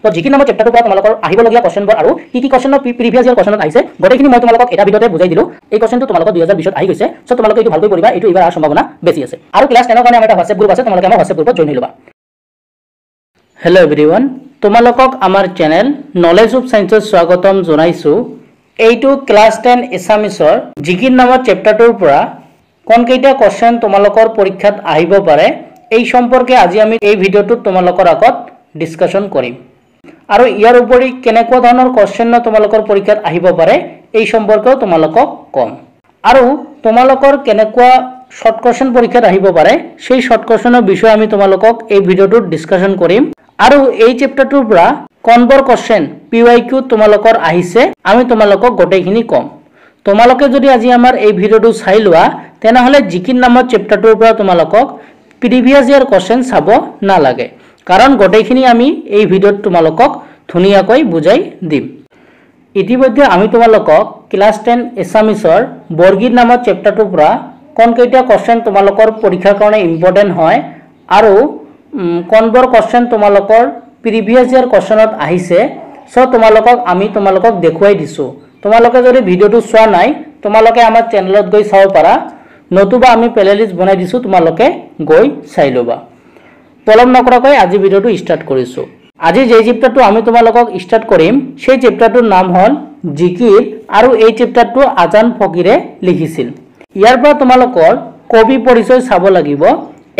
তো জিকিৰ নামৰ চেপ্টাৰটোৰ পৰা তোমালোকৰ আহিবলগীয়া কোৱেশ্চনবোৰ আৰু কি কোৱেশ্চন প্ৰিভিয়াছ ইয়াৰ কোৱেশ্চনত আহিছে গোটেইখিনি মই তোমালোকক এটা ভিডিঅ'তে বুজাই দিলো। এই কোৱেশ্চনটো তোমালোকৰ 2020 আহি গৈছে, সো তোমালোকে এইটো ভালকৈ পঢ়িবা, এইটো এবাৰ আহাৰ সম্ভাৱনা বেছি আছে। আৰু ক্লাছ 10 ৰ কাৰণে আমাৰ এটা হোৱাটছএপ গ্ৰুপ আছে, তোমালোকে আমাৰ হোৱাটছএপ গ্ৰুপত জইন হৈ ল'বা। হেল্ল' এভৰিৱান, তোমালোকক আমাৰ চেনেল নলেজ অফ সায়েন্সত স্বাগতম জনাইছো। এইটো ক্লাছ 10 এছামিছৰ জিকিৰ নামৰ চেপ্টাৰটোৰ পৰা কোনকেইটা কোৱেশ্চন তোমালোকৰ পৰীক্ষাত আহিব পাৰে এই সম্পৰ্কে আজি আমি এই ভিডিঅ'টোত তোমালোকৰ আগত ডিসকাশন কৰিম। আৰু ইয়াৰ উপৰি কেনেকুৱা ধৰণৰ কোৱেশ্চন তোমালোকৰ পৰীক্ষাত আহিব পাৰে এই সম্পৰ্কেও তোমালোকক কম। আৰু তোমালোকৰ কেনেকুৱা শৰ্ট কোৱেশ্চন পৰীক্ষাত আহিব পাৰে সেই শৰ্ট কোৱেশ্চনৰ বিষয়ে আমি তোমালোকক এই ভিডিঅ'টোত ডিসকাশন কৰিম। আৰু এই চেপ্টাৰটোৰ পৰা কোনবোৰ কোৱেশ্চন PYQ তোমালোকৰ আহিছে আমি তোমালোকক গোটেইখিনি কম। তোমালোকে যদি আজি আমাৰ এই ভিডিঅ'টো চাই লোৱা তেনেহলে জিকিৰ নামৰ চেপ্টাৰটোৰ পৰা তোমালোকক প্ৰিভিয়াছ ইয়াৰ কোৱেশ্চন চাব নালাগে, কাৰণ গোটেইখিনি আমি এই ভিডিঅ'ত তোমালোকক ধুনীয়াকৈ বুজাই দিম। ইতিমধ্যে আমি তোমালোকক ক্লাছ 10 এছামিছৰ বৰ্গীৰ নামৰ চেপ্টাৰটোৰ পৰা কোনকেইটা কোৱেশ্চন তোমালোকৰ পৰীক্ষাৰ কাৰণে ইম্পৰ্টেন্ট হয় আৰু কোনবোৰ কোৱেশ্চন তোমালোকৰ প্ৰিভিয়াছ ইয়াৰ কোৱেশ্চনত আহিছে সো আমি তোমালোকক দেখুৱাই দিছো। তোমালোকে যদি ভিডিঅ'টো চোৱা নাই তোমালোকে আমাৰ চেনেলত গৈ চাব পাৰা, নতুবা আমি প্লেলিষ্ট বনাই দিছো, তোমালোকে গৈ চাই ল'বা। পলম নকৰাকৈ আজি ভিডিঅ'টো ষ্টাৰ্ট কৰিছো। আজি যে চেপ্টাৰটো আমি তোমালোকক ষ্টাৰ্ট কৰিম সেই চেপ্টাৰটোৰ নাম হ'ল জিকিৰ, আৰু এই চেপ্টাৰটো আজান ফকীৰে লিখিছিল। ইয়াৰ পৰা তোমালোকৰ কবি পৰিচয় চাব লাগিব।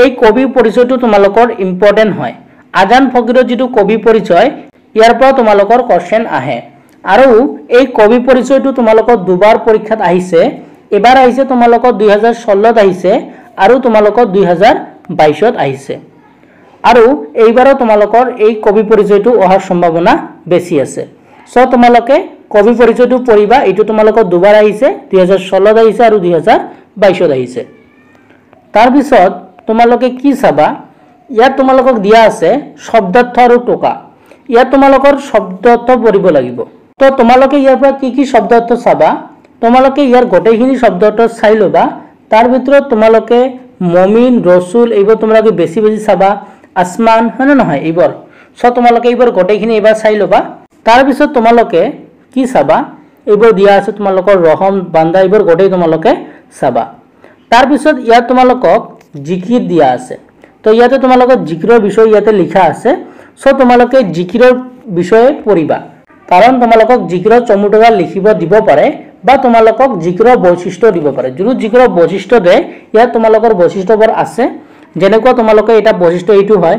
এই কবি পৰিচয়টো তোমালোকৰ ইম্পৰ্টেন্ট হয়। আজান ফকীৰৰ যেটো কবি পৰিচয় ইয়াৰ পৰা তোমালোকৰ কোৱেশ্চন আহে। আৰু এই কবি পৰিচয়টো তোমালোকৰ দুবাৰ পৰীক্ষাত আহিছে। এবাৰ আহিছে তোমালোকৰ 2016ত আহিছে আৰু তোমালোকৰ 2022ত আহিছে। আৰু এইবাৰো তোমালোকৰ এই কবি পৰিচয়টো অহাৰ সম্ভাৱনা বেছি আছে। সো তোমালোকে কবি পৰিচয়টো পঢ়িবা। এইটো তোমালোকৰ দুবাৰ আহিছে, 2016ত আহিছে আৰু 2022ত আহিছে। তাৰ পিছত তোমালোকে কি চাবা, ইয়াত তোমালোকক দিয়া আছে শব্দাৰ্থ আৰু টোকা। ইয়াত তোমালোকৰ শব্দাৰ্থ পঢ়িব লাগিব। তো তোমালোকে ইয়াৰ পৰা কি শব্দাৰ্থ চাবা, তোমালোকে ইয়াৰ গোটেইখিনি শব্দাৰ্থ চাই ল'বা। তাৰ ভিতৰত তোমালোকে মমিন, ৰসুল এইবোৰ তোমালোকে বেছি চাবা, আসমান হয় না নহয় এইবোৰ। সো তোমালোকে এইবোৰ গোটেইখিনি এবাৰ চাই ল'বা। তাৰ পিছত তোমালোকে কি চাবা, এইবোৰ দিয়া আছে তোমালোকৰ ৰহম, বান্দা, এইবোৰ গোটেই তোমালোকে চাবা। তাৰ পিছত ইয়াত তোমালোকক জিকিৰ দিয়া আছে। তো ইয়াতে তোমালোকৰ জিকিৰৰ বিষয় ইয়াতে লিখা আছে। সো তোমালোকে জিকিৰৰ বিষয়ে পঢ়িবা, কাৰণ তোমালোকক জিকিৰৰ চমুটকা লিখিব দিব পাৰে বা তোমালোকক জিকিৰৰ বৈশিষ্ট্য দিব পাৰে। যদি জিকিৰৰ বৈশিষ্ট্য দিয়ে ইয়াত তোমালোকৰ বৈশিষ্ট্যবোৰ আছে, যেনেকুৱা তোমালোকে এটা বৈশিষ্ট্য এইটো হয়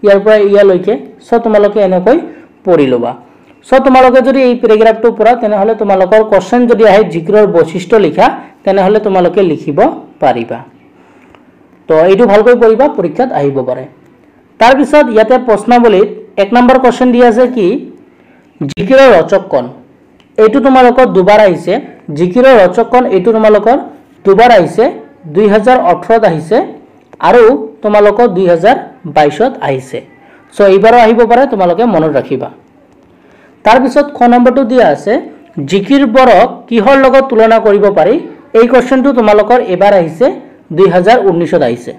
ইয়াৰ পৰা ইয়ালৈকে। সো তোমালোকে এনেকৈ পঢ়ি ল'বা। সো তোমালোকে যদি এই পেৰাগ্ৰাফটো পঢ়া তেনেহলে তোমালোকৰ কোৱেশ্চন যদি আহে জিকিৰৰ বৈশিষ্ট্য লিখা তেনেহলে তোমালোকে লিখিব পাৰিবা। তো এইটো ভালকৈ পঢ়িবা, পৰীক্ষাত আহিব পাৰে। তাৰ পিছত ইয়াতে প্ৰশ্নাৱলীত 1 নম্বৰ কোৱেশ্চন দিয়া আছে কি জিকিৰৰ ৰচক কোন। এইটো তোমালোকৰ দুবাৰ আহিছে। জিকিৰৰ ৰচক কোন এইটো তোমালোকৰ দুবাৰ আহিছে, 2018ত আহিছে আৰু তোমালোকৰ 2022ত আহিছে। সো এইবাৰো আহিব পাৰে, তোমালোকে মনত ৰাখিবা। তাৰ পিছত খ নম্বৰটো দিয়া আছে জিকিৰবোৰক কিহৰ লগত তুলনা কৰিব পাৰি। এই কোৱেশ্চনটো তোমালোকৰ এবাৰ আহিছে, 2019ত আহিছে।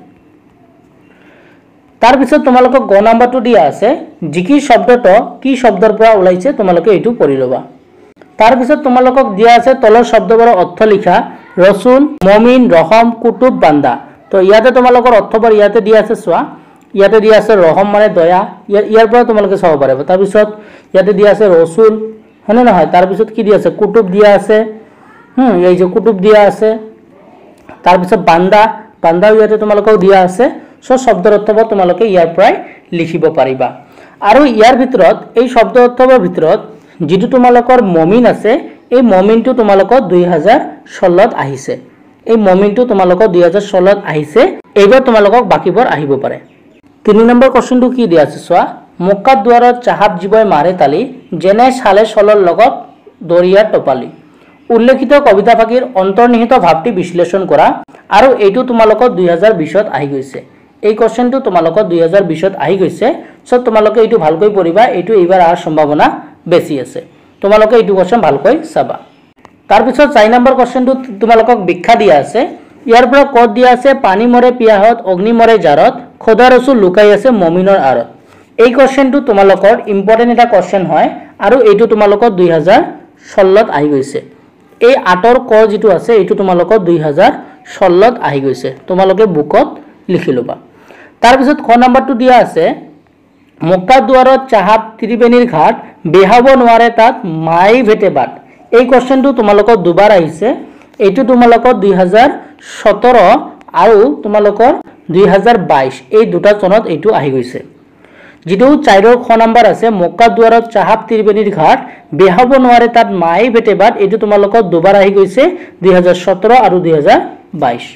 তাৰ পিছত তোমালোকক গ নম্বৰটো দিয়া আছে জিকিৰ শব্দটো কি শব্দৰ পৰা ওলাইছে, তোমালোকে এইটো পঢ়ি ল'বা। তাৰ পিছত তোমালোকক দিয়া আছে তলৰ শব্দবোৰৰ অৰ্থ লিখা, ৰসুল, মমিন, ৰহম, কুতুব, বান্দা। তো ইয়াতে তোমালোকৰ অৰ্থবোৰ ইয়াতে দিয়া আছে চোৱা। ইয়াতে দিয়া আছে ৰহম মানে দয়া, ইয়াৰ পৰা তোমালোকে চাব পাৰিবা। তাৰ পিছত ইয়াতে দিয়া আছে ৰসুল হয়নে নহয়। তাৰ পিছত কি দিয়া আছে কুতুব দিয়া আছে, এই যে কুতুব দিয়া আছে। তাৰ পিছত বান্দা, বান্দাও ইয়াতে তোমালোকক দিয়া আছে। সো শব্দৰ অৰ্থবোৰ তোমালোকে ইয়াৰ পৰাই লিখিব পাৰিবা। আৰু ইয়াৰ ভিতৰত এই শব্দ অৰ্থৰ ভিতৰত যেটো তোমালোকৰ মমিন আছে, এই মমিনটো তোমালোকৰ 2016ত আহিছে। এই মমিনটো তোমালোকৰ 2016ত আহিছে। এইবাৰ তোমালোকক বাকিবোৰ আহিব পাৰে। 3 নম্বৰ কোৱেশ্চনটো কি দিয়া আছে চোৱা, মক্কা দুৱাৰত চাহাব জীৱই মাৰে তালি, যেনে চালে চলৰ লগত দৰিয়াৰ টপালি। উল্লেখিত কবিতা ফাঁকিৰ অন্তৰ্নিহিত ভাৱটি বিশ্লেষণ কৰা। আৰু এইটো তোমালোকৰ 2020ত আহি গৈছে। এই কোৱেশ্চনটো তোমালোকৰ 2020ত আহি গৈছে। সো তোমালোকে এইটো ভালকৈ পঢ়িবা, এইটো এইবাৰ আহাৰ সম্ভাৱনা বেছি আছে। তোমালোকে এইটো কোৱেশ্চন ভালকৈ চাবা। তাৰ পিছত 4 নম্বৰ কোৱেশ্চনটো তোমালোকক ব্যাখ্যা দিয়া আছে। ইয়াৰ পৰা কত দিয়া আছে পানী মৰে পিয়াহত, অগ্নি মৰে জাৰত, খোদা ৰসুল লুকাই আছে মমিনৰ আৰত। এই কোশ্চেনটো তোমালোকৰ ইম্পৰ্টেন্ট এটা কোশ্চেন হয় আৰু এইটো তোমালোকৰ 2016ত আহি গৈছে এই 8ৰ ক যেটো আছে এইটো তোমালোকৰ 2016ত আহি গৈছে তোমালোকে বুকত লিখি লবা তাৰ পিছত খ নম্বৰটো দিয়া আছে মক্কা দুৱাৰত চাহাব ত্ৰিবেণীৰ ঘাট বেহাব নোৱাৰে তাত মাই ভেটে বাট এই কোশ্চেনটো তোমালোকৰ দুবাৰ আহিছে এইটো তোমালোকৰ 2017 আৰু তোমালোকৰ 2022 এই দুটা চনত এইটো আহি গৈছে যেটো 4ৰ খ নম্বৰ আছে মক্কা দুৱাৰত চাহাব ত্ৰিবেণীৰ ঘাট বেহাব নোৱাৰে তাত মাই ভেটে বাট এইটো তোমালোকৰ দুবাৰ আহি গৈছে 2017 আৰু 2022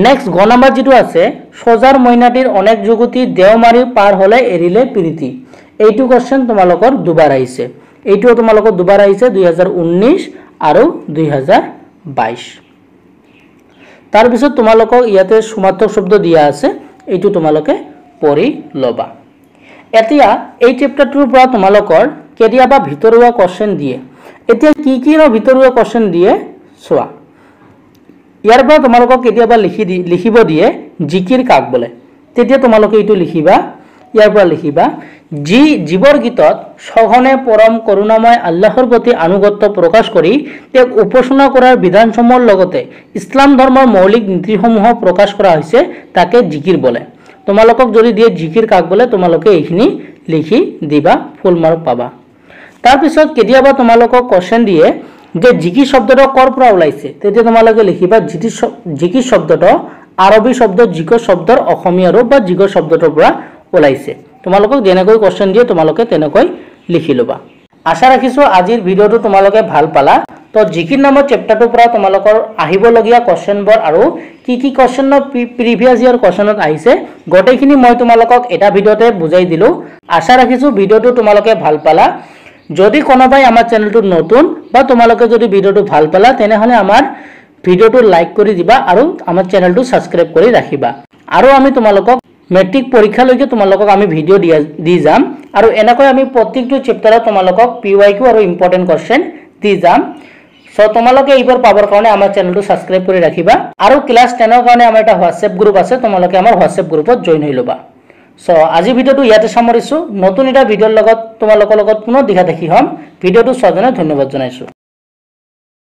নেক্সট গ নম্বৰ যেটো আছে সজাৰ মইনাটিৰ অনেক যুগতি দেওমাৰি পাৰ হলে এৰিলে প্ৰীতি এইটো কোশ্চেন তোমালোকৰ দুবাৰ আহিছে এইটো তোমালোকৰ দুবাৰ আহিছে 2019 আৰু 2022 তাৰ পিছত তোমালোকক ইয়াতে সমাৰ্থক শব্দ দিয়া আছে এইটো তোমালোকে পঢ়ি লবা এতিয়া এই চেপ্টাৰটোৰ পৰা তোমালোকৰ কেতিয়াবা ভিতৰুৱা কোশ্চেন দিয়ে এতিয়া কি ন ভিতৰুৱা কোশ্চেন দিয়ে চোৱা ইয়াৰ পৰা তোমালোকক কেতিয়াবা লিখিব দিয়ে জিকিৰ কাক বলে তেতিয়া তোমালোকে এইটো লিখিবা ইয়াৰ পৰা লিখিবা যি জীৱৰ গীতত সঘনে পৰম কৰুণাময় আল্লাহৰ প্ৰতি আনুগত্য প্ৰকাশ কৰি তেওঁক উপাসনা কৰাৰ বিধানসমূহৰ লগতে ইছলাম ধৰ্মৰ মৌলিক নীতিসমূহ প্ৰকাশ কৰা হৈছে তাকে জিকিৰ বলে তোমালোকক যদি দিয়ে জিকিৰ কাক বলে তোমালোকে এইখিনি লিখি দিবা ফুল মাৰ্ক পাবা তাৰ পিছত কেতিয়াবা তোমালোকক কোশ্চেন দিয়ে যে জিকিৰ শব্দটো কৰ পৰা ওলাইছে তেতিয়া তোমালোকে লিখিবা জিকিৰ শব্দটো আৰবী শব্দ জিকিৰ শব্দৰ অসমীয়া ৰূপ বা জিকিৰ শব্দটোৰ পৰা ওলাইছে তোমালোকক যেনেকৈ কোশ্চেন দিয়ে তোমালোকে তেনেকৈ লিখি লবা আশা ৰাখিছো আজিৰ ভিডিওটো তোমালোকে ভাল পালা তো জিকিৰ নামৰ চেপ্টাৰটোৰ পৰা তোমালোকৰ আহিবলগীয়া কোশ্চেনবোৰ আৰু কি কোশ্চেন প্ৰিভিয়াস ইয়াৰ কোশ্চেনত আহিছে গোটেইখিনি মই তোমালোকক এটা ভিডিওতে বুজাই দিলো আশা ৰাখিছো ভিডিওটো তোমালোকে ভাল পালা যদি কোনোবাই আমাৰ চেনেলটো নতুন বা তোমালোকে যদি ভিডিওটো ভাল পালা তেনেহলে আমাৰ ভিডিওটো লাইক কৰি দিবা আৰু আমাৰ চেনেলটো সাবস্ক্ৰাইব কৰি ৰাখিবা আৰু আমি তোমালোকক মেট্ৰিক পৰীক্ষালৈকে তোমালোকক আমি ভিডিও দি যাম আৰু এনেকৈ আমি প্ৰত্যেকটো চেপ্টাৰত তোমালোকক PYQ আৰু ইম্পৰ্টেন্ট কোশ্চেন দি যাম সো তোমালোকে এইবোৰ পাবৰ কাৰণে আমাৰ চেনেলটো সাবস্ক্ৰাইব কৰি ৰাখিবা আৰু ক্লাস 10 ৰ কাৰণে আমাৰ এটা হোৱাটসএপ গ্ৰুপ আছে তোমালোকে আমাৰ হোৱাটসএপ গ্ৰুপত জয়েন হৈ লবা সো আজি ভিডিওটো ইয়াতে সামৰিছো নতুন এটা ভিডিওৰ লগত তোমালোকৰ লগত পুনৰ দেখা দেখি হম ভিডিওটো চোৱাৰ কাৰণে ধন্যবাদ জনাইছো